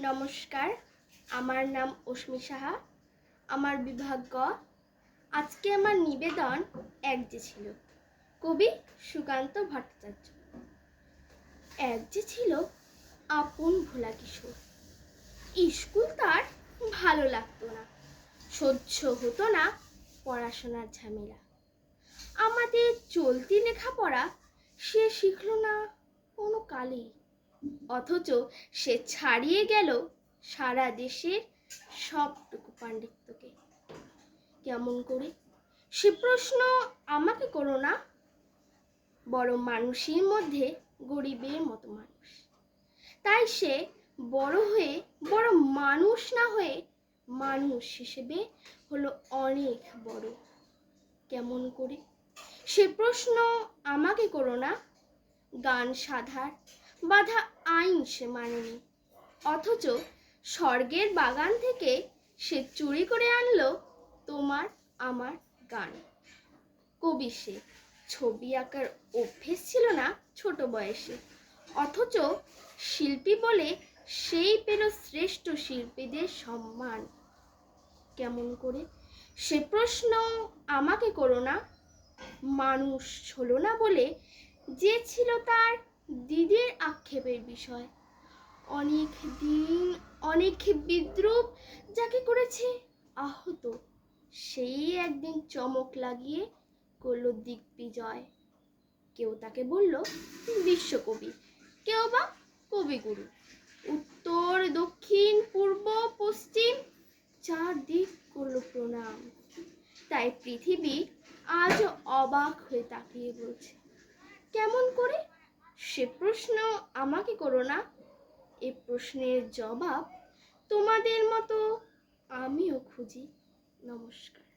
নমস্কার, আমার নাম অস্মি সাহা। আমার বিভাগ গ। আজকে আমার নিবেদন এক যে ছিল, কবি সুকান্ত ভট্টাচার্য। এক যে ছিল আপন ভোলা কিশোর, স্কুল তার ভালো লাগতো না, সহ্য হতো না পড়াশোনার ঝামেলা। আমাদের চলতি লেখাপড়া সে শিখল না কোনো কালেই, অথচ সে ছাড়িয়ে গেল সারা দেশের সবটুকু পাণ্ডিত্যকে। কেমন করে সে প্রশ্ন আমাকে করো না। বড় মানুষের মধ্যে গরিবের মতো মানুষ, তাই সে বড় হয়ে বড় মানুষ না হয়ে মানুষ হিসেবে হলো অনেক বড়। কেমন করে সে প্রশ্ন আমাকে করো না। গান সাধার বাধা আইন সে মানেনি, অথচ স্বর্গের বাগান থেকে সে চুরি করে আনলো তোমার আমার গান। কবি সে, ছবি আঁকার অভ্যেস ছিল না ছোট বয়সে, অথচ শিল্পী বলে সেই পেল শ্রেষ্ঠ শিল্পীদের সম্মান। কেমন করে সে প্রশ্ন আমাকে করো না। মানুষ হলো না বলে যে ছিল তার দিদির আক্ষেপের বিষয়। অনেক দিন অনেক বিদ্রূপ যাকে করেছে আহত, সেই একদিন চমক লাগিয়ে করলো দিগ্বিজয়। কেউ তাকে বলল বিশ্বকবি, কেউ বা কবিগুরু। উত্তর দক্ষিণ পূর্ব পশ্চিম চারদিক করলো প্রণাম। তাই পৃথিবী আজ অবাক হয়ে তাকিয়ে বলছে, কেমন করে সে প্রশ্ন আমাকে করো না। এ প্রশ্নের জবাব তোমাদের মতো আমিও খুঁজি। নমস্কার।